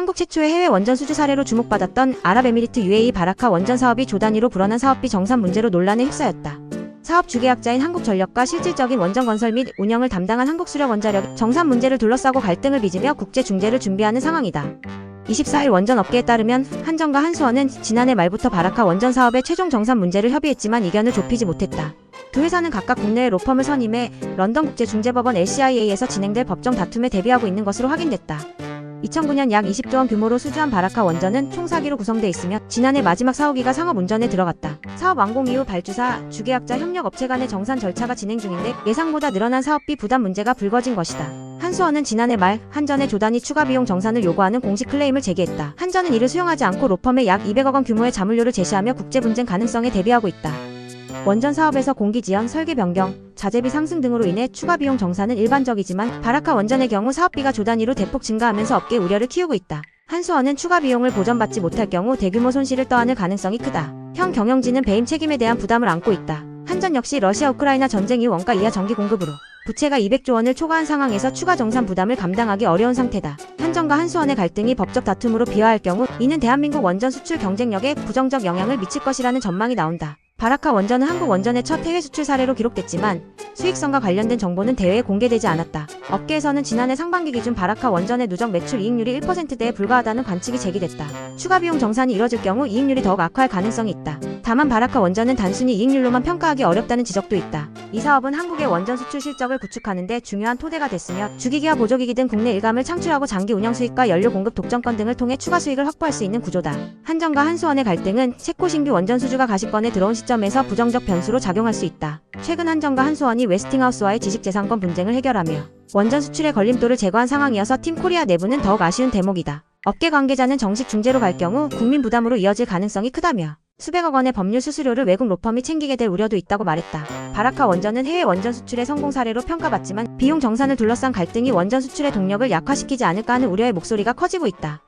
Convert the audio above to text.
한국 최초의 해외 원전 수주 사례로 주목받았던 아랍에미리트 UAE 바라카 원전 사업이 조 단위로 불어난 사업비 정산 문제로 논란에 휩싸였다. 사업 주계약자인 한국전력과 실질적인 원전 건설 및 운영을 담당한 한국수력원자력이 정산 문제를 둘러싸고 갈등을 빚으며 국제 중재를 준비하는 상황이다. 24일 원전 업계에 따르면 한전과 한수원은 지난해 말부터 바라카 원전 사업의 최종 정산 문제를 협의했지만 이견을 좁히지 못했다. 두 회사는 각각 국내의 로펌을 선임해 런던 국제중재법원 LCIA에서 진행될 법정 다툼에 대비하고 있는 것으로 확인됐다. 2009년 약 20조 원 규모로 수주한 바라카 원전은 총 4기로 구성돼 있으며 지난해 마지막 사호기가 상업 운전에 들어갔다. 사업 완공 이후 발주사, 주계약자 협력업체 간의 정산 절차가 진행 중인데 예상보다 늘어난 사업비 부담 문제가 불거진 것이다. 한수원은 지난해 말 한전의 조 단위 추가 비용 정산을 요구하는 공식 클레임을 제기했다. 한전은 이를 수용하지 않고 로펌에 약 200억 원 규모의 자물료를 제시하며 국제 분쟁 가능성에 대비하고 있다. 원전 사업에서 공기 지연, 설계 변경, 자재비 상승 등으로 인해 추가 비용 정산은 일반적이지만 바라카 원전의 경우 사업비가 조 단위로 대폭 증가하면서 업계 우려를 키우고 있다. 한수원은 추가 비용을 보전받지 못할 경우 대규모 손실을 떠안을 가능성이 크다. 현 경영진은 배임 책임에 대한 부담을 안고 있다. 한전 역시 러시아-우크라이나 전쟁 이후 원가 이하 전기 공급으로 부채가 200조 원을 초과한 상황에서 추가 정산 부담을 감당하기 어려운 상태다. 한전과 한수원의 갈등이 법적 다툼으로 비화할 경우 이는 대한민국 원전 수출 경쟁력에 부정적 영향을 미칠 것이라는 전망이 나온다. 바라카 원전은 한국 원전의 첫 해외 수출 사례로 기록됐지만 수익성과 관련된 정보는 대외에 공개되지 않았다. 업계에서는 지난해 상반기 기준 바라카 원전의 누적 매출 이익률이 1%대에 불과하다는 관측이 제기됐다. 추가 비용 정산이 이뤄질 경우 이익률이 더욱 악화할 가능성이 있다. 다만 바라카 원전은 단순히 이익률로만 평가하기 어렵다는 지적도 있다. 이 사업은 한국의 원전 수출 실적을 구축하는 데 중요한 토대가 됐으며 주기기와 보조기기 등 국내 일감을 창출하고 장기 운영 수익과 연료 공급 독점권 등을 통해 추가 수익을 확보할 수 있는 구조다. 한전과 한수원의 갈등은 체코 신규 원전 수주가 가시권에 들어온 시점에서 부정적 변수로 작용할 수 있다. 최근 한전과 한수원이 웨스팅하우스와의 지식재산권 분쟁을 해결하며 원전 수출의 걸림돌을 제거한 상황이어서 팀 코리아 내부는 더욱 아쉬운 대목이다. 업계 관계자는 정식 중재로 갈 경우 국민 부담으로 이어질 가능성이 크다며 수백억 원의 법률 수수료를 외국 로펌이 챙기게 될 우려도 있다고 말했다. 바라카 원전은 해외 원전 수출의 성공 사례로 평가받지만 비용 정산을 둘러싼 갈등이 원전 수출의 동력을 약화시키지 않을까 하는 우려의 목소리가 커지고 있다.